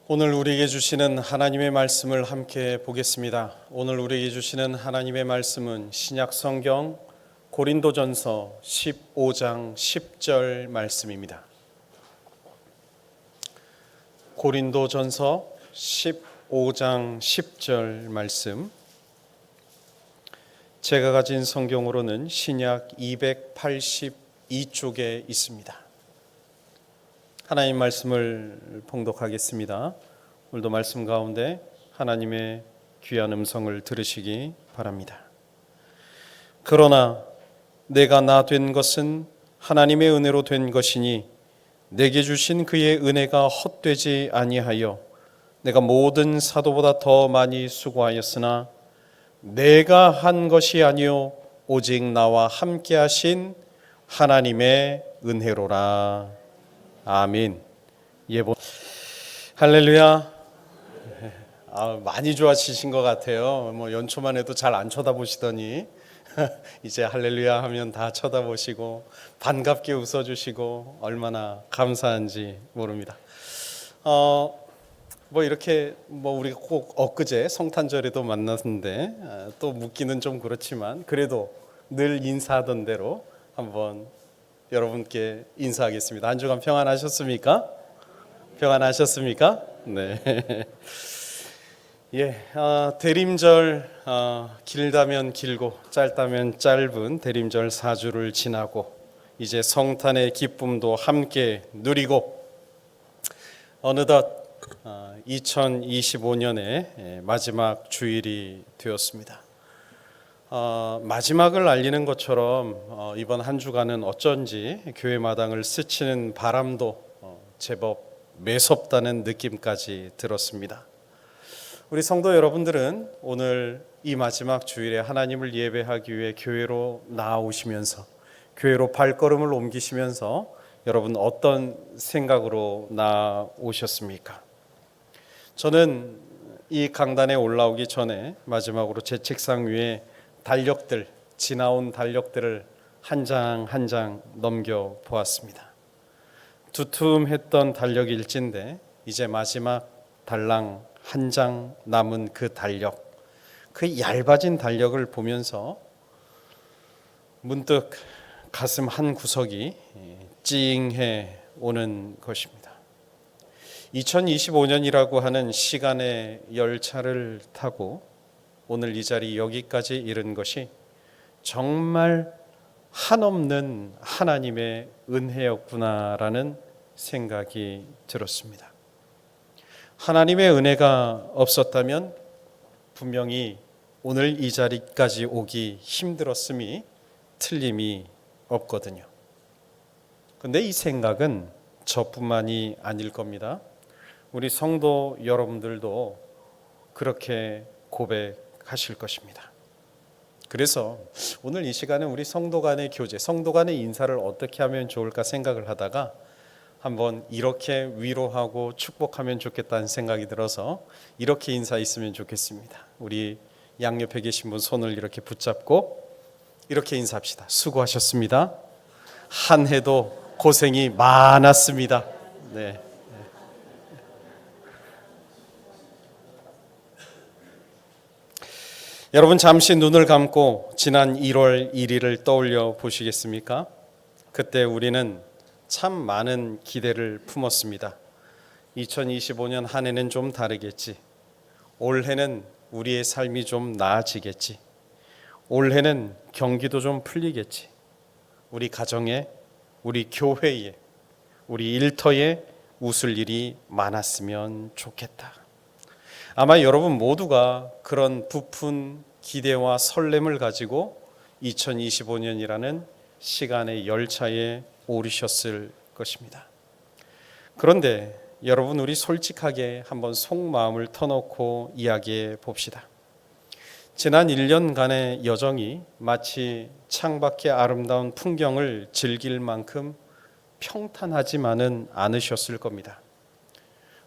오늘 우리에게 주시는 하나님의 말씀을 함께 보겠습니다. 오늘 우리에게 주시는 하나님의 말씀은 신약 성경 고린도전서 15장 10절 말씀입니다. 고린도전서 15장 10절 말씀, 제가 가진 성경으로는 신약 282쪽에 있습니다. 하나님 말씀을 봉독하겠습니다. 오늘도 말씀 가운데 하나님의 귀한 음성을 들으시기 바랍니다. 그러나 내가 나 된 것은 하나님의 은혜로 된 것이니 내게 주신 그의 은혜가 헛되지 아니하여 내가 모든 사도보다 더 많이 수고하였으나 내가 한 것이 아니요 오직 나와 함께 하신 하나님의 은혜로라. 아멘. 할렐루야. 많이 좋아지신 것 같아요. 연초만 해도 잘 안 쳐다보시더니 이제 할렐루야 하면 다 쳐다보시고 반갑게 웃어주시고 얼마나 감사한지 모릅니다. 이렇게 우리가 꼭 엊그제 성탄절에도 만났는데 또 묻기는 좀 그렇지만 그래도 늘 인사하던 대로 한번 여러분께 인사하겠습니다. 한 주간 평안하셨습니까? 평안하셨습니까? 네. 대림절 길다면 길고 짧다면 짧은 대림절 4주를 지나고 이제 성탄의 기쁨도 함께 누리고 어느덧 2025년의 마지막 주일이 되었습니다. 마지막을 알리는 것처럼 이번 한 주간은 어쩐지 교회 마당을 스치는 바람도 제법 매섭다는 느낌까지 들었습니다. 우리 성도 여러분들은 오늘 이 마지막 주일에 하나님을 예배하기 위해 교회로 나오시면서 교회로 발걸음을 옮기시면서 여러분 어떤 생각으로 나오셨습니까? 저는 이 강단에 올라오기 전에 마지막으로 제 책상 위에 달력들, 지나온 달력들을 한 장 한 장 넘겨 보았습니다. 두툼했던 달력 일지인데 이제 마지막 달랑 한 장 남은 그 달력, 그 얇아진 달력을 보면서 문득 가슴 한 구석이 찡해 오는 것입니다. 2025년이라고 하는 시간의 열차를 타고 오늘 이 자리 여기까지 이른 것이 정말 한없는 하나님의 은혜였구나라는 생각이 들었습니다. 하나님의 은혜가 없었다면 분명히 오늘 이 자리까지 오기 힘들었음이 틀림이 없거든요. 그런데 이 생각은 저뿐만이 아닐 겁니다. 우리 성도 여러분들도 그렇게 고백하실 것입니다. 그래서 오늘 이 시간에 우리 성도 간의 교제, 성도 간의 인사를 어떻게 하면 좋을까 생각을 하다가 한번 이렇게 위로하고 축복하면 좋겠다는 생각이 들어서 이렇게 인사했으면 좋겠습니다. 우리 양옆에 계신 분 손을 이렇게 붙잡고 이렇게 인사합시다. 수고하셨습니다. 한 해도 고생이 많았습니다. 네. 여러분 잠시 눈을 감고 지난 1월 1일을 떠올려 보시겠습니까? 그때 우리는 참 많은 기대를 품었습니다. 2025년 한 해는 좀 다르겠지. 올해는 우리의 삶이 좀 나아지겠지. 올해는 경기도 좀 풀리겠지. 우리 가정에, 우리 교회에, 우리 일터에 웃을 일이 많았으면 좋겠다. 아마 여러분 모두가 그런 부푼 기대와 설렘을 가지고 2025년이라는 시간의 열차에 오르셨을 것입니다. 그런데 여러분 우리 솔직하게 한번 속마음을 터놓고 이야기해 봅시다. 지난 1년간의 여정이 마치 창밖의 아름다운 풍경을 즐길 만큼 평탄하지만은 않으셨을 겁니다.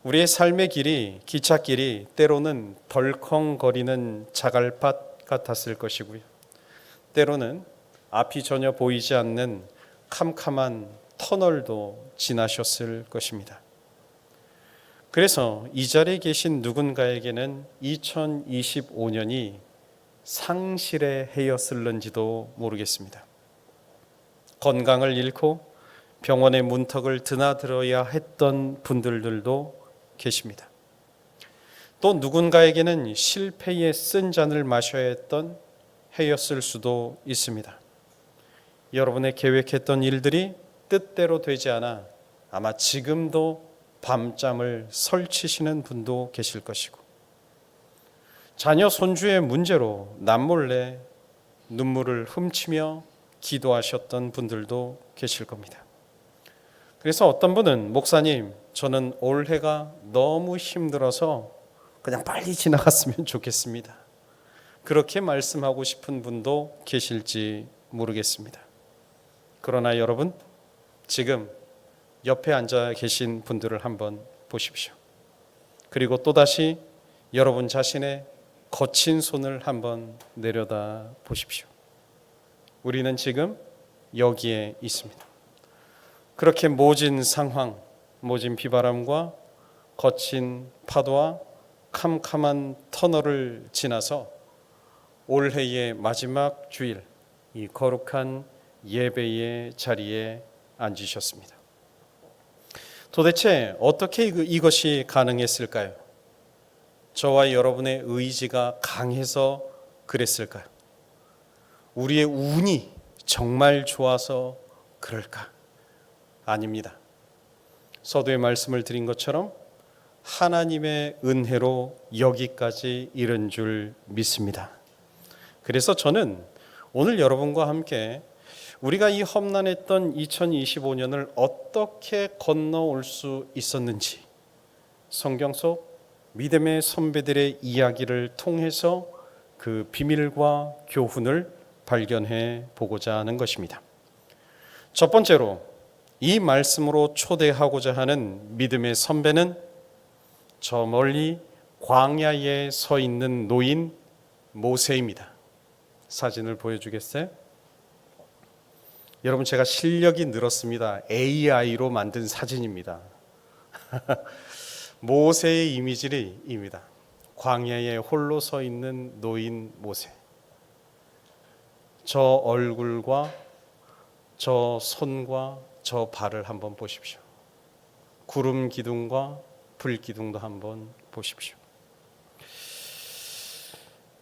우리의 삶의 길이, 기찻길이 때로는 덜컹거리는 자갈밭 같았을 것이고요. 때로는 앞이 전혀 보이지 않는 캄캄한 터널도 지나셨을 것입니다. 그래서 이 자리에 계신 누군가에게는 2025년이 상실의 해였을는지도 모르겠습니다. 건강을 잃고 병원의 문턱을 드나들어야 했던 분들도 계십니다. 또 누군가에게는 실패의 쓴 잔을 마셔야 했던 해였을 수도 있습니다. 여러분의 계획했던 일들이 뜻대로 되지 않아 아마 지금도 밤잠을 설치시는 분도 계실 것이고, 자녀 손주의 문제로 남몰래 눈물을 훔치며 기도하셨던 분들도 계실 겁니다. 그래서 어떤 분은 목사님, 저는 올해가 너무 힘들어서 그냥 빨리 지나갔으면 좋겠습니다, 그렇게 말씀하고 싶은 분도 계실지 모르겠습니다. 그러나 여러분, 지금 옆에 앉아 계신 분들을 한번 보십시오. 그리고 또다시 여러분 자신의 거친 손을 한번 내려다 보십시오. 우리는 지금 여기에 있습니다. 그렇게 모진 상황, 모진 비바람과 거친 파도와 캄캄한 터널을 지나서 올해의 마지막 주일, 이 거룩한 예배의 자리에 앉으셨습니다. 도대체 어떻게 이것이 가능했을까요? 저와 여러분의 의지가 강해서 그랬을까요? 우리의 운이 정말 좋아서 그럴까? 아닙니다. 서두에 말씀을 드린 것처럼 하나님의 은혜로 여기까지 이른 줄 믿습니다. 그래서 저는 오늘 여러분과 함께 우리가 이 험난했던 2025년을 어떻게 건너올 수 있었는지 성경 속 믿음의 선배들의 이야기를 통해서 그 비밀과 교훈을 발견해 보고자 하는 것입니다. 첫 번째로 이 말씀으로 초대하고자 하는 믿음의 선배는 저 멀리 광야에 서 있는 노인 모세입니다. 사진을 보여주겠어요? 여러분, 제가 실력이 늘었습니다. AI로 만든 사진입니다. 모세의 이미지입니다. 광야에 홀로 서 있는 노인 모세. 저 얼굴과 저 손과 저 발을 한번 보십시오. 구름 기둥과 불 기둥도 한번 보십시오.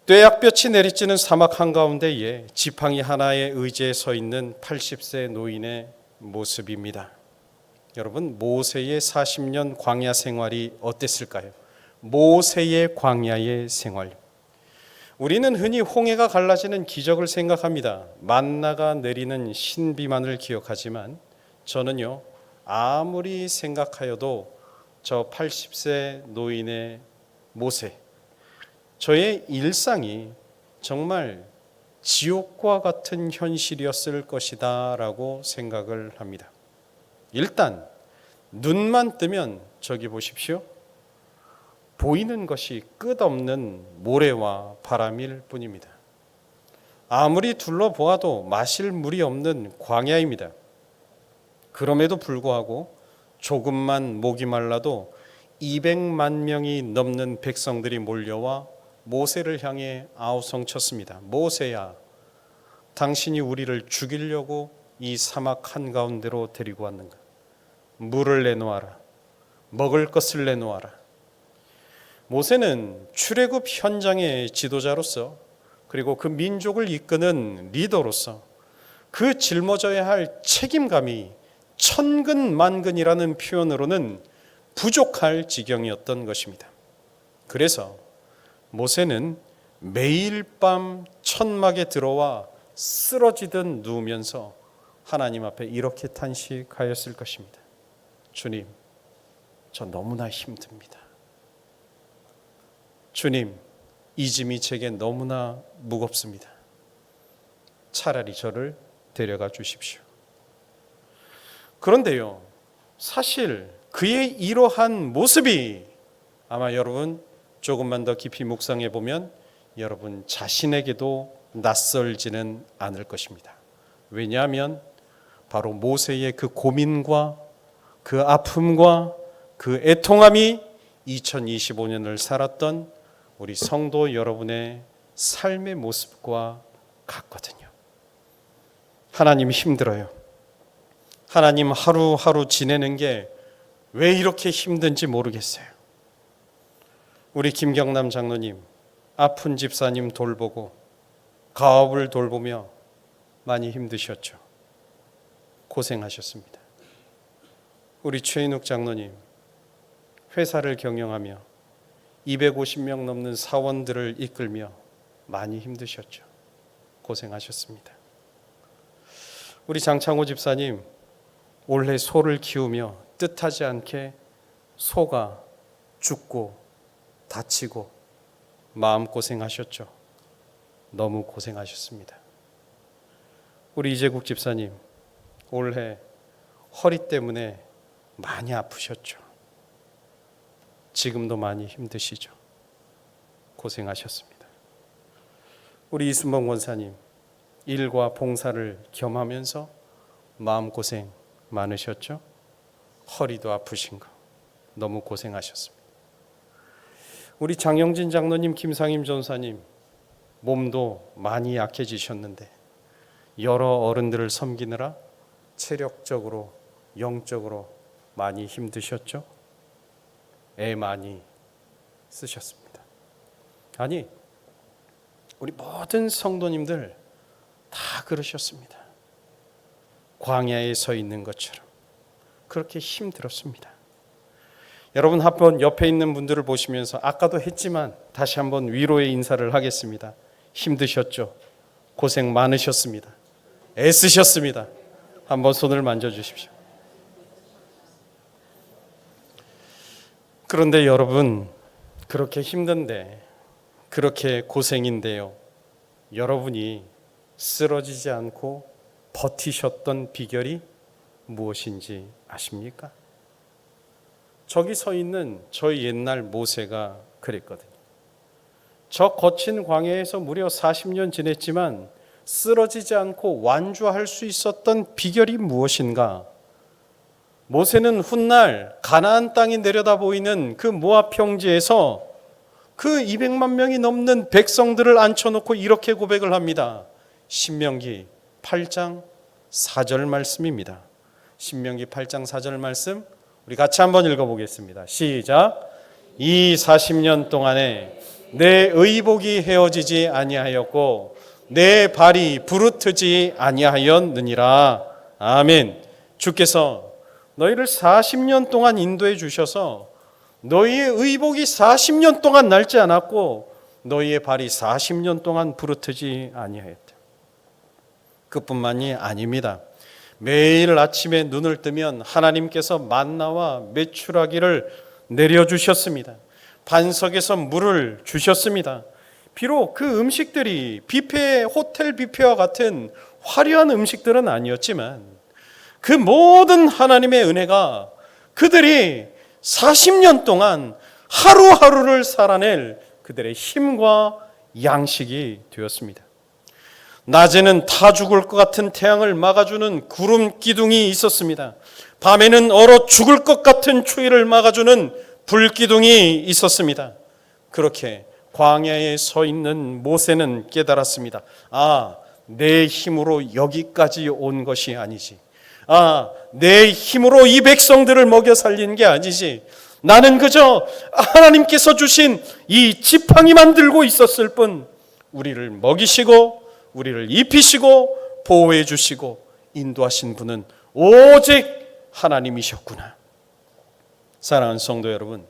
뙤약볕이 내리쬐는 사막 한가운데에 지팡이 하나에 의지해 서 있는 80세 노인의 모습입니다. 여러분, 모세의 40년 광야 생활이 어땠을까요? 모세의 광야의 생활. 우리는 흔히 홍해가 갈라지는 기적을 생각합니다. 만나가 내리는 신비만을 기억하지만 저는요, 아무리 생각하여도 저 80세 노인의 모세, 저의 일상이 정말 지옥과 같은 현실이었을 것이다 라고 생각을 합니다. 일단 눈만 뜨면 저기 보십시오. 보이는 것이 끝없는 모래와 바람일 뿐입니다. 아무리 둘러보아도 마실 물이 없는 광야입니다. 그럼에도 불구하고 조금만 목이 말라도 200만 명이 넘는 백성들이 몰려와 모세를 향해 아우성쳤습니다. 모세야, 당신이 우리를 죽이려고 이 사막 한가운데로 데리고 왔는가? 물을 내놓아라. 먹을 것을 내놓아라. 모세는 출애굽 현장의 지도자로서, 그리고 그 민족을 이끄는 리더로서 그 짊어져야 할 책임감이 천근만근이라는 표현으로는 부족할 지경이었던 것입니다. 그래서 모세는 매일 밤 천막에 들어와 쓰러지듯 누우면서 하나님 앞에 이렇게 탄식하였을 것입니다. 주님, 저 너무나 힘듭니다. 주님, 이 짐이 제게 너무나 무겁습니다. 차라리 저를 데려가 주십시오. 그런데요, 사실 그의 이러한 모습이 아마 여러분 조금만 더 깊이 묵상해 보면 여러분 자신에게도 낯설지는 않을 것입니다. 왜냐하면 바로 모세의 그 고민과 그 아픔과 그 애통함이 2025년을 살았던 우리 성도 여러분의 삶의 모습과 같거든요. 하나님 힘들어요. 하나님 하루하루 지내는 게 왜 이렇게 힘든지 모르겠어요. 우리 김경남 장로님, 아픈 집사님 돌보고 가업을 돌보며 많이 힘드셨죠. 고생하셨습니다. 우리 최인욱 장로님, 회사를 경영하며 250명 넘는 사원들을 이끌며 많이 힘드셨죠. 고생하셨습니다. 우리 장창호 집사님, 올해 소를 키우며 뜻하지 않게 소가 죽고 다치고 마음고생하셨죠. 너무 고생하셨습니다. 우리 이재국 집사님, 올해 허리 때문에 많이 아프셨죠. 지금도 많이 힘드시죠. 고생하셨습니다. 우리 이순봉 권사님, 일과 봉사를 겸하면서 마음고생 많으셨죠. 허리도 아프신 거 너무 고생하셨습니다. 우리 장영진 장로님, 김상임 전사님, 몸도 많이 약해지셨는데 여러 어른들을 섬기느라 체력적으로 영적으로 많이 힘드셨죠. 애 많이 쓰셨습니다. 아니, 우리 모든 성도님들 다 그러셨습니다. 광야에 서 있는 것처럼 그렇게 힘들었습니다. 여러분 한번 옆에 있는 분들을 보시면서 아까도 했지만 다시 한번 위로의 인사를 하겠습니다. 힘드셨죠? 고생 많으셨습니다. 애쓰셨습니다. 한번 손을 만져주십시오. 그런데 여러분, 그렇게 힘든데, 그렇게 고생인데요, 여러분이 쓰러지지 않고 버티셨던 비결이 무엇인지 아십니까? 저기 서 있는 저희 옛날 모세가 그랬거든요. 저 거친 광야에서 무려 40년 지냈지만 쓰러지지 않고 완주할 수 있었던 비결이 무엇인가? 모세는 훗날 가나안 땅이 내려다 보이는 그 모압 평지에서 그 200만 명이 넘는 백성들을 앉혀놓고 이렇게 고백을 합니다. 신명기 8장 4절 말씀입니다. 신명기 8장 4절 말씀 우리 같이 한번 읽어보겠습니다. 시작. 이 40년 동안에 내 의복이 헤어지지 아니하였고 내 발이 부르트지 아니하였느니라. 아멘. 주께서 너희를 40년 동안 인도해 주셔서 너희의 의복이 40년 동안 낡지 않았고 너희의 발이 40년 동안 부르트지 아니하였다. 그뿐만이 아닙니다. 매일 아침에 눈을 뜨면 하나님께서 만나와 메추라기를 내려주셨습니다. 반석에서 물을 주셨습니다. 비록 그 음식들이 호텔 뷔페와 같은 화려한 음식들은 아니었지만 그 모든 하나님의 은혜가 그들이 40년 동안 하루하루를 살아낼 그들의 힘과 양식이 되었습니다. 낮에는 타 죽을 것 같은 태양을 막아주는 구름 기둥이 있었습니다. 밤에는 얼어 죽을 것 같은 추위를 막아주는 불 기둥이 있었습니다. 그렇게 광야에 서 있는 모세는 깨달았습니다. 아, 내 힘으로 여기까지 온 것이 아니지. 아, 내 힘으로 이 백성들을 먹여 살린 게 아니지. 나는 그저 하나님께서 주신 이 지팡이만 들고 있었을 뿐 우리를 먹이시고 우리를 입히시고 보호해 주시고 인도하신 분은 오직 하나님이셨구나. 사랑하는 성도 여러분,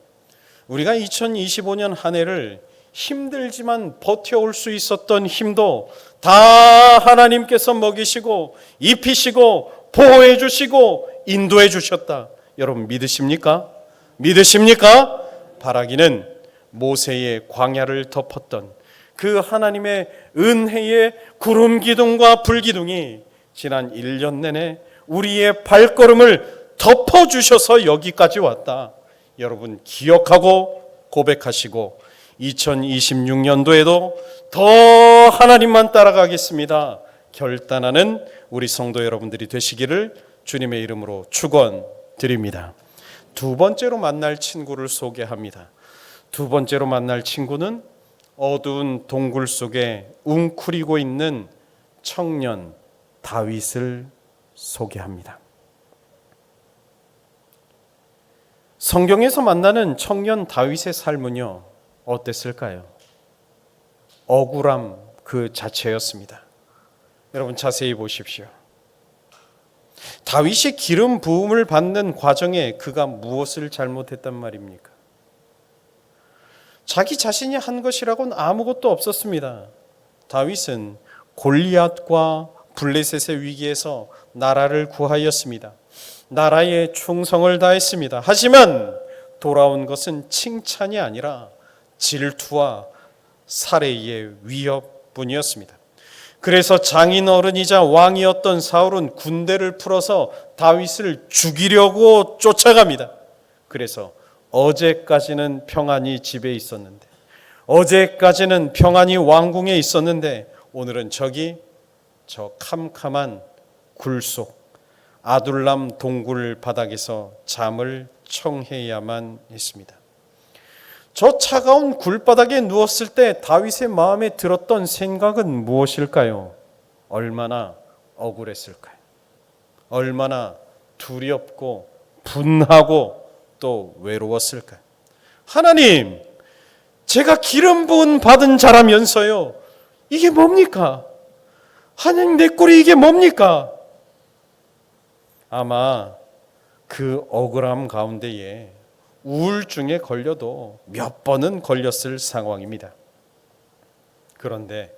우리가 2025년 한 해를 힘들지만 버텨올 수 있었던 힘도 다 하나님께서 먹이시고 입히시고 보호해 주시고 인도해 주셨다. 여러분 믿으십니까? 믿으십니까? 바라기는 모세의 광야를 덮었던 그 하나님의 은혜의 구름 기둥과 불 기둥이 지난 1년 내내 우리의 발걸음을 덮어주셔서 여기까지 왔다. 여러분 기억하고 고백하시고 2026년도에도 더 하나님만 따라가겠습니다. 결단하는 우리 성도 여러분들이 되시기를 주님의 이름으로 축원드립니다. 두 번째로 만날 친구를 소개합니다. 두 번째로 만날 친구는 어두운 동굴 속에 웅크리고 있는 청년 다윗을 소개합니다. 성경에서 만나는 청년 다윗의 삶은요, 어땠을까요? 억울함 그 자체였습니다. 여러분 자세히 보십시오. 다윗이 기름 부음을 받는 과정에 그가 무엇을 잘못했단 말입니까? 자기 자신이 한 것이라고는 아무것도 없었습니다. 다윗은 골리앗과 블레셋의 위기에서 나라를 구하였습니다. 나라에 충성을 다했습니다. 하지만 돌아온 것은 칭찬이 아니라 질투와 살해의 위협뿐이었습니다. 그래서 장인어른이자 왕이었던 사울은 군대를 풀어서 다윗을 죽이려고 쫓아갑니다. 그래서 어제까지는 평안히 집에 있었는데, 어제까지는 평안히 왕궁에 있었는데, 오늘은 저 캄캄한 굴 속 아둘람 동굴 바닥에서 잠을 청해야만 했습니다. 저 차가운 굴바닥에 누웠을 때 다윗의 마음에 들었던 생각은 무엇일까요? 얼마나 억울했을까요? 얼마나 두렵고 분하고 또 외로웠을까요? 하나님, 제가 기름 부음 받은 자라면서요, 이게 뭡니까? 하나님, 내 꼴이 이게 뭡니까? 아마 그 억울함 가운데에 우울증에 걸려도 몇 번은 걸렸을 상황입니다. 그런데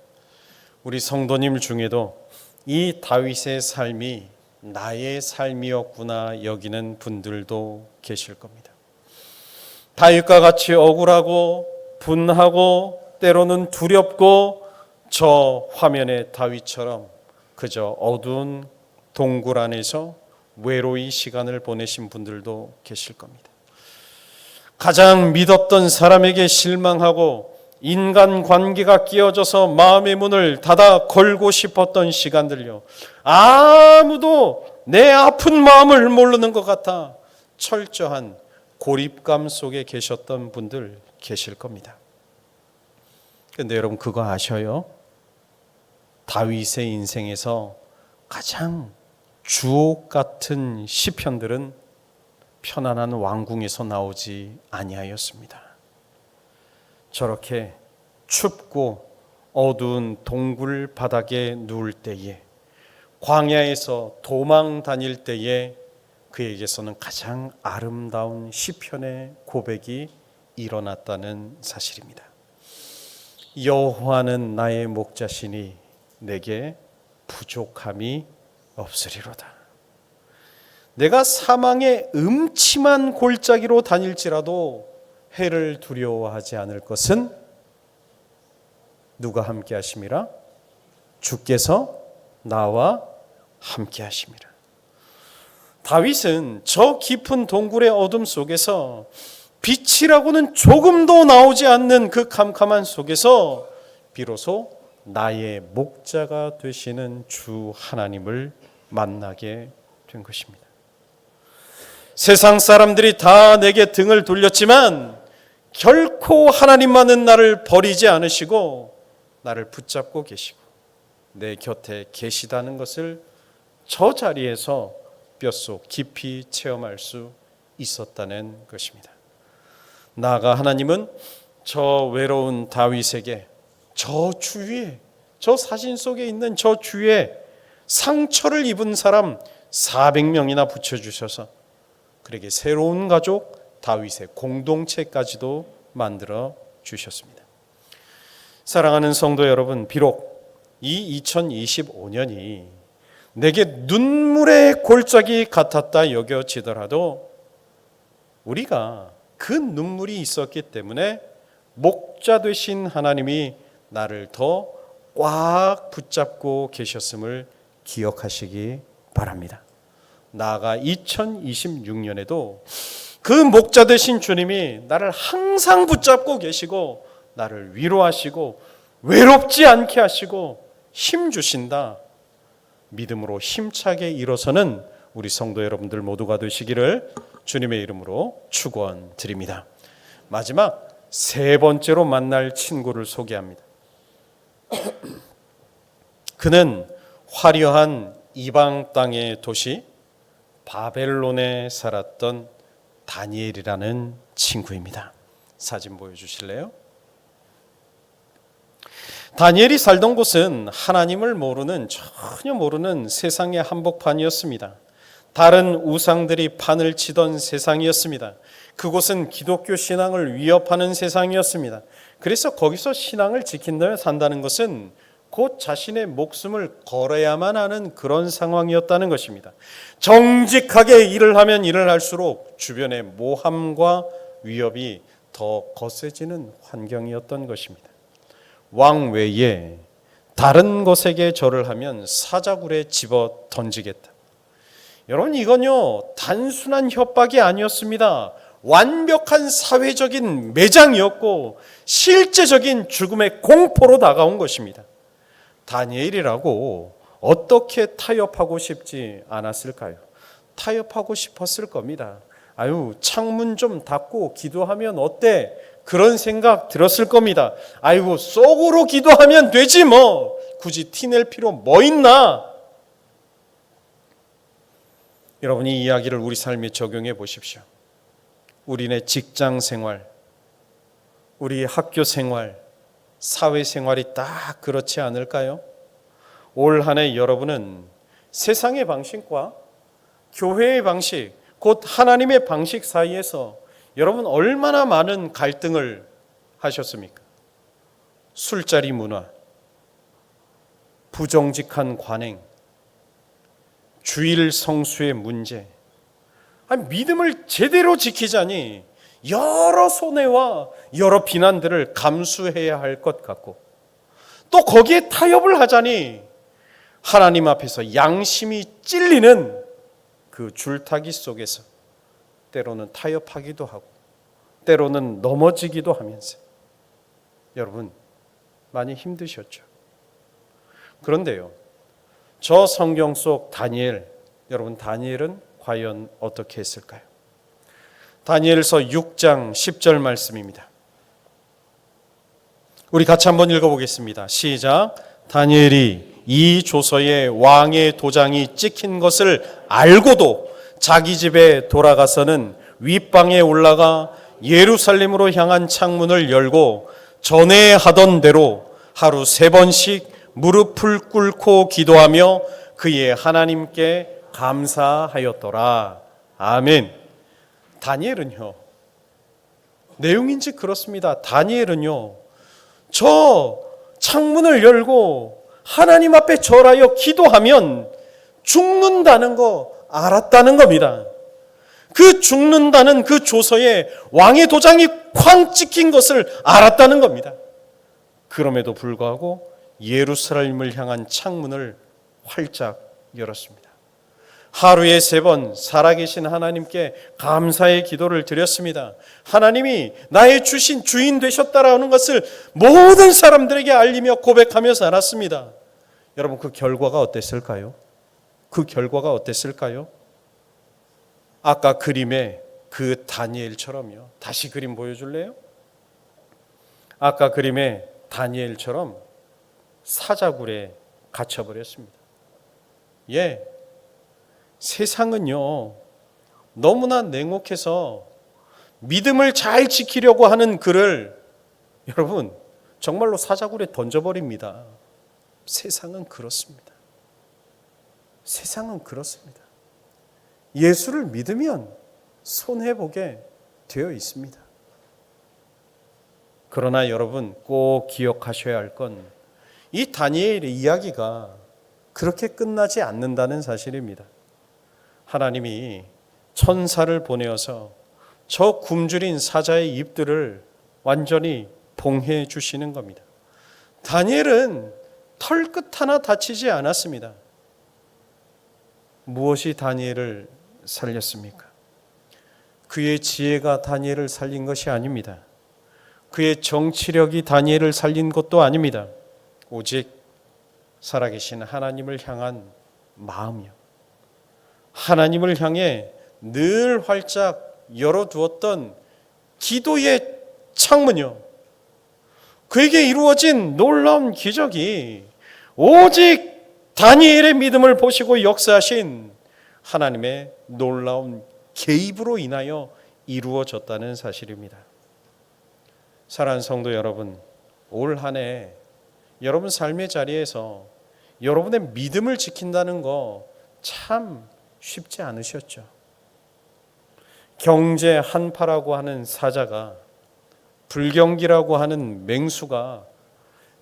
우리 성도님 중에도 이 다윗의 삶이 나의 삶이었구나 여기는 분들도 계실 겁니다. 다윗과 같이 억울하고 분하고 때로는 두렵고 저 화면의 다윗처럼 그저 어두운 동굴 안에서 외로이 시간을 보내신 분들도 계실 겁니다. 가장 믿었던 사람에게 실망하고 인간관계가 끼어져서 마음의 문을 닫아 걸고 싶었던 시간들요, 아무도 내 아픈 마음을 모르는 것 같아 철저한 고립감 속에 계셨던 분들 계실 겁니다. 그런데 여러분 그거 아셔요? 다윗의 인생에서 가장 주옥 같은 시편들은 편안한 왕궁에서 나오지 아니하였습니다. 저렇게 춥고 어두운 동굴 바닥에 누울 때에, 광야에서 도망 다닐 때에 그에게서는 가장 아름다운 시편의 고백이 일어났다는 사실입니다. 여호와는 나의 목자시니 내게 부족함이 없으리로다. 내가 사망의 음침한 골짜기로 다닐지라도 해를 두려워하지 않을 것은 누가 함께 하심이라? 주께서 나와 함께 하심이라. 다윗은 저 깊은 동굴의 어둠 속에서 빛이라고는 조금도 나오지 않는 그 캄캄한 속에서 비로소 나의 목자가 되시는 주 하나님을 만나게 된 것입니다. 세상 사람들이 다 내게 등을 돌렸지만 결코 하나님만은 나를 버리지 않으시고 나를 붙잡고 계시고 내 곁에 계시다는 것을 저 자리에서 뼛속 깊이 체험할 수 있었다는 것입니다. 나아가 하나님은 저 외로운 다윗에게 저 주위에, 저 사진 속에 있는 저 주위에 상처를 입은 사람 400명이나 붙여주셔서 그에게 새로운 가족 다윗의 공동체까지도 만들어 주셨습니다. 사랑하는 성도 여러분, 비록 이 2025년이 내게 눈물의 골짜기 같았다 여겨지더라도 우리가 그 눈물이 있었기 때문에 목자 되신 하나님이 나를 더 꽉 붙잡고 계셨음을 기억하시기 바랍니다. 나아가 2026년에도 그 목자 되신 주님이 나를 항상 붙잡고 계시고 나를 위로하시고 외롭지 않게 하시고 힘 주신다. 믿음으로 힘차게 일어서는 우리 성도 여러분들 모두가 되시기를 주님의 이름으로 축원드립니다. 마지막 세 번째로 만날 친구를 소개합니다. 그는 화려한 이방 땅의 도시 바벨론에 살았던 다니엘이라는 친구입니다. 사진 보여주실래요? 다니엘이 살던 곳은 하나님을 전혀 모르는 세상의 한복판이었습니다. 다른 우상들이 판을 치던 세상이었습니다. 그곳은 기독교 신앙을 위협하는 세상이었습니다. 그래서 거기서 신앙을 지킨다며 산다는 것은 곧 자신의 목숨을 걸어야만 하는 그런 상황이었다는 것입니다. 정직하게 일을 하면 일을 할수록 주변의 모함과 위협이 더 거세지는 환경이었던 것입니다. 왕 외에 다른 것에게 절을 하면 사자굴에 집어 던지겠다. 여러분, 이건요 단순한 협박이 아니었습니다. 완벽한 사회적인 매장이었고 실제적인 죽음의 공포로 다가온 것입니다. 다니엘이라고 어떻게 타협하고 싶지 않았을까요? 타협하고 싶었을 겁니다. 아유, 창문 좀 닫고 기도하면 어때? 그런 생각 들었을 겁니다. 아이고, 속으로 기도하면 되지 뭐. 굳이 티낼 필요 뭐 있나? 여러분이 이 이야기를 우리 삶에 적용해 보십시오. 우리네 직장 생활, 우리 학교 생활, 사회 생활이 딱 그렇지 않을까요? 올 한 해 여러분은 세상의 방식과 교회의 방식, 곧 하나님의 방식 사이에서 여러분 얼마나 많은 갈등을 하셨습니까? 술자리 문화, 부정직한 관행, 주일 성수의 문제, 믿음을 제대로 지키자니 여러 손해와 여러 비난들을 감수해야 할 것 같고, 또 거기에 타협을 하자니 하나님 앞에서 양심이 찔리는 그 줄타기 속에서 때로는 타협하기도 하고 때로는 넘어지기도 하면서 여러분 많이 힘드셨죠. 그런데요, 저 성경 속 다니엘, 여러분 다니엘은 과연 어떻게 했을까요? 다니엘서 6장 10절 말씀입니다. 우리 같이 한번 읽어보겠습니다. 시작. 다니엘이 이 조서에 왕의 도장이 찍힌 것을 알고도 자기 집에 돌아가서는 윗방에 올라가 예루살렘으로 향한 창문을 열고 전에 하던 대로 하루 3번씩 무릎을 꿇고 기도하며 그의 하나님께 감사하였더라. 아멘. 다니엘은요, 내용인지 그렇습니다. 다니엘은요, 저 창문을 열고 하나님 앞에 절하여 기도하면 죽는다는 거 알았다는 겁니다. 그 죽는다는 그 조서에 왕의 도장이 쾅 찍힌 것을 알았다는 겁니다. 그럼에도 불구하고 예루살렘을 향한 창문을 활짝 열었습니다. 하루에 3번 살아계신 하나님께 감사의 기도를 드렸습니다. 하나님이 나의 주신 주인 되셨다라는 것을 모든 사람들에게 알리며 고백하며 살았습니다. 여러분, 그 결과가 어땠을까요? 그 결과가 어땠을까요? 아까 그림의 그 다니엘처럼요. 다시 그림 보여줄래요? 아까 그림의 다니엘처럼 사자굴에 갇혀버렸습니다. 예, 세상은요 너무나 냉혹해서 믿음을 잘 지키려고 하는 그를 여러분 정말로 사자굴에 던져버립니다. 세상은 그렇습니다. 세상은 그렇습니다. 예수를 믿으면 손해보게 되어 있습니다. 그러나 여러분 꼭 기억하셔야 할 건 이 다니엘의 이야기가 그렇게 끝나지 않는다는 사실입니다. 하나님이 천사를 보내어서 저 굶주린 사자의 입들을 완전히 봉해 주시는 겁니다. 다니엘은 털끝 하나 다치지 않았습니다. 무엇이 다니엘을 살렸습니까? 그의 지혜가 다니엘을 살린 것이 아닙니다. 그의 정치력이 다니엘을 살린 것도 아닙니다. 오직 살아계신 하나님을 향한 마음이요, 하나님을 향해 늘 활짝 열어두었던 기도의 창문이요, 그에게 이루어진 놀라운 기적이 오직 다니엘의 믿음을 보시고 역사하신 하나님의 놀라운 개입으로 인하여 이루어졌다는 사실입니다. 사랑하는 성도 여러분, 올 한 해 여러분 삶의 자리에서 여러분의 믿음을 지킨다는 거 참 쉽지 않으셨죠. 경제 한파라고 하는 사자가, 불경기라고 하는 맹수가,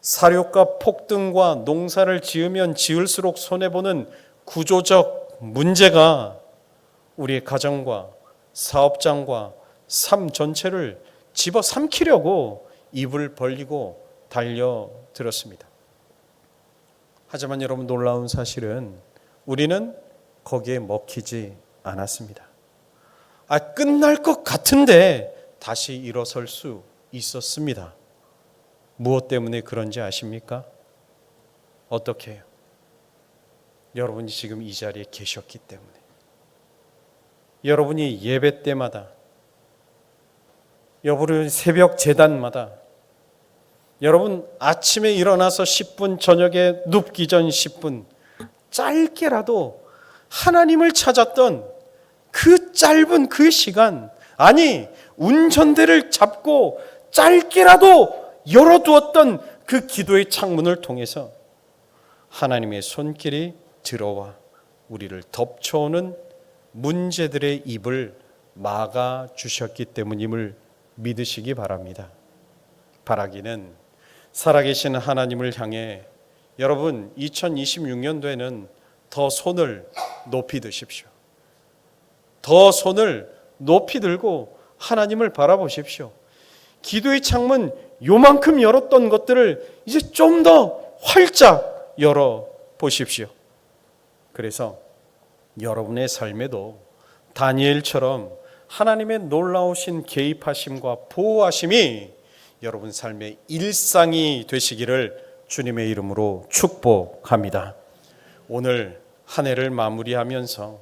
사료값 폭등과 농사를 지으면 지을수록 손해보는 구조적 문제가 우리의 가정과 사업장과 삶 전체를 집어삼키려고 입을 벌리고 달려들었습니다. 하지만 여러분, 놀라운 사실은 우리는 거기에 먹히지 않았습니다. 끝날 것 같은데 다시 일어설 수 있었습니다. 무엇 때문에 그런지 아십니까? 어떻게 해요? 여러분이 지금 이 자리에 계셨기 때문에, 여러분이 예배 때마다, 여러분 새벽 제단마다, 여러분 아침에 일어나서 10분, 저녁에 눕기 전 10분 짧게라도 하나님을 찾았던 그 짧은 그 시간, 아니 운전대를 잡고 짧게라도 열어두었던 그 기도의 창문을 통해서 하나님의 손길이 들어와 우리를 덮쳐오는 문제들의 입을 막아주셨기 때문임을 믿으시기 바랍니다. 바라기는 살아계신 하나님을 향해 여러분 2026년도에는 더 손을 높이 드십시오. 더 손을 높이 들고 하나님을 바라보십시오. 기도의 창문 요만큼 열었던 것들을 이제 좀 더 활짝 열어보십시오. 그래서 여러분의 삶에도 다니엘처럼 하나님의 놀라우신 개입하심과 보호하심이 여러분 삶의 일상이 되시기를 주님의 이름으로 축복합니다. 오늘 한 해를 마무리하면서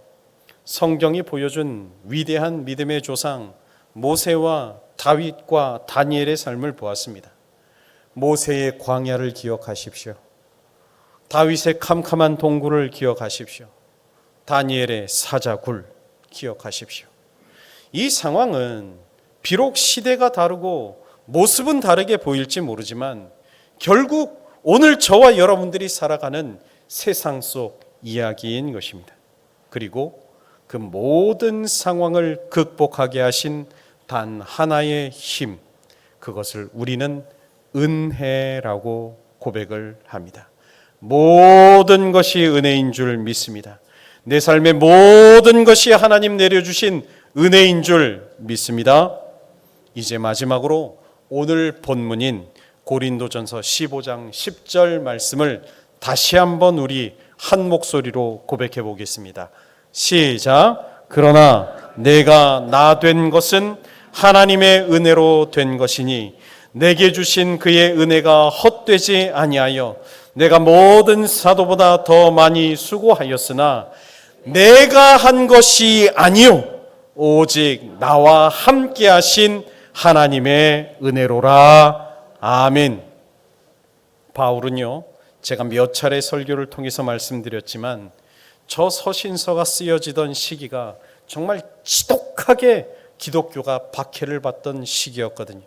성경이 보여준 위대한 믿음의 조상 모세와 다윗과 다니엘의 삶을 보았습니다. 모세의 광야를 기억하십시오. 다윗의 캄캄한 동굴을 기억하십시오. 다니엘의 사자굴 기억하십시오. 이 상황은 비록 시대가 다르고 모습은 다르게 보일지 모르지만 결국 오늘 저와 여러분들이 살아가는 세상 속 이야기인 것입니다. 그리고 그 모든 상황을 극복하게 하신 단 하나의 힘, 그것을 우리는 은혜라고 고백을 합니다. 모든 것이 은혜인 줄 믿습니다. 내 삶의 모든 것이 하나님 내려주신 은혜인 줄 믿습니다. 이제 마지막으로 오늘 본문인 고린도전서 15장 10절 말씀을 다시 한번 우리 한 목소리로 고백해 보겠습니다. 시작. 그러나 내가 나 된 것은 하나님의 은혜로 된 것이니 내게 주신 그의 은혜가 헛되지 아니하여 내가 모든 사도보다 더 많이 수고하였으나 내가 한 것이 아니요 오직 나와 함께 하신 하나님의 은혜로라. 아멘. 바울은요, 제가 몇 차례 설교를 통해서 말씀드렸지만 저 서신서가 쓰여지던 시기가 정말 지독하게 기독교가 박해를 받던 시기였거든요.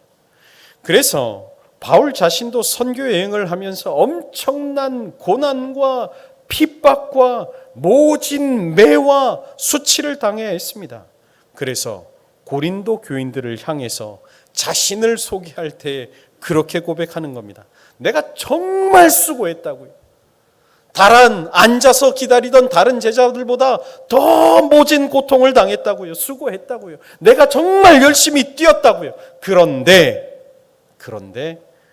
그래서 바울 자신도 선교 여행을 하면서 엄청난 고난과 핍박과 모진 매와 수치를 당해야 했습니다. 그래서 고린도 교인들을 향해서 자신을 소개할 때 그렇게 고백하는 겁니다. 내가 정말 수고했다고요. 앉아서 기다리던 다른 제자들보다 더 모진 고통을 당했다고요. 수고했다고요. 내가 정말 열심히 뛰었다고요. 그런데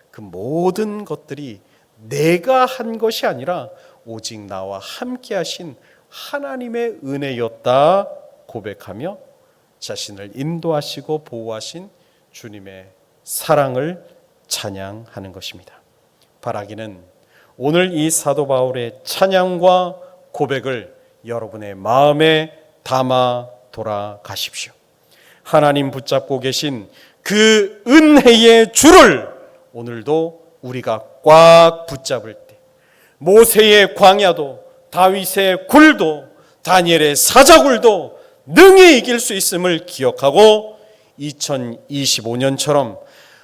그 모든 것들이 내가 한 것이 아니라 오직 나와 함께 하신 하나님의 은혜였다 고백하며 자신을 인도하시고 보호하신 주님의 사랑을 찬양하는 것입니다. 바라기는 오늘 이 사도 바울의 찬양과 고백을 여러분의 마음에 담아 돌아가십시오. 하나님 붙잡고 계신 그 은혜의 줄을 오늘도 우리가 꽉 붙잡을 때 모세의 광야도 다윗의 굴도 다니엘의 사자굴도 능히 이길 수 있음을 기억하고 2025년처럼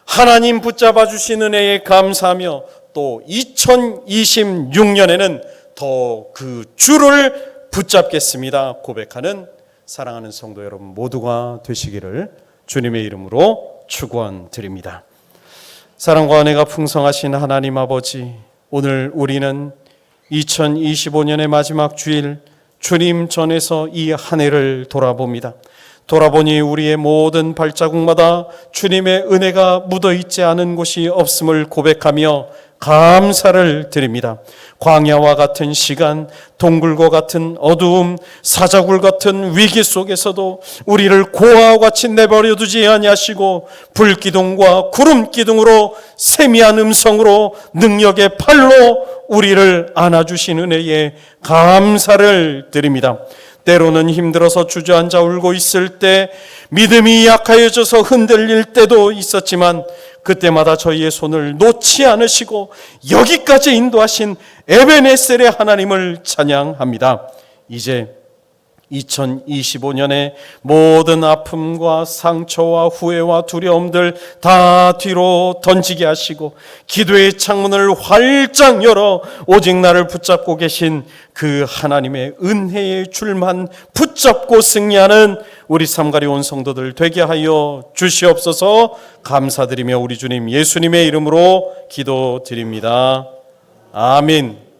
하나님 붙잡아 주신 은혜에 감사하며 또 2026년에는 더 그 줄을 붙잡겠습니다 고백하는 사랑하는 성도 여러분 모두가 되시기를 주님의 이름으로 축원드립니다. 사랑과 은혜가 풍성하신 하나님 아버지, 오늘 우리는 2025년의 마지막 주일 주님 전에서 이 한 해를 돌아봅니다. 돌아보니 우리의 모든 발자국마다 주님의 은혜가 묻어있지 않은 곳이 없음을 고백하며 감사를 드립니다. 광야와 같은 시간, 동굴과 같은 어두움, 사자굴 같은 위기 속에서도 우리를 고아와 같이 내버려 두지 아니하시고 불기둥과 구름기둥으로 세미한 음성으로 능력의 팔로 우리를 안아주신 은혜에 감사를 드립니다. 때로는 힘들어서 주저앉아 울고 있을 때, 믿음이 약하여져서 흔들릴 때도 있었지만 그때마다 저희의 손을 놓지 않으시고 여기까지 인도하신 에베네셀의 하나님을 찬양합니다. 이제 2025년의 모든 아픔과 상처와 후회와 두려움들 다 뒤로 던지게 하시고 기도의 창문을 활짝 열어 오직 나를 붙잡고 계신 그 하나님의 은혜의 줄만 붙잡고 승리하는 우리 삼가리 온 성도들 되게 하여 주시옵소서. 감사드리며 우리 주님 예수님의 이름으로 기도드립니다. 아멘.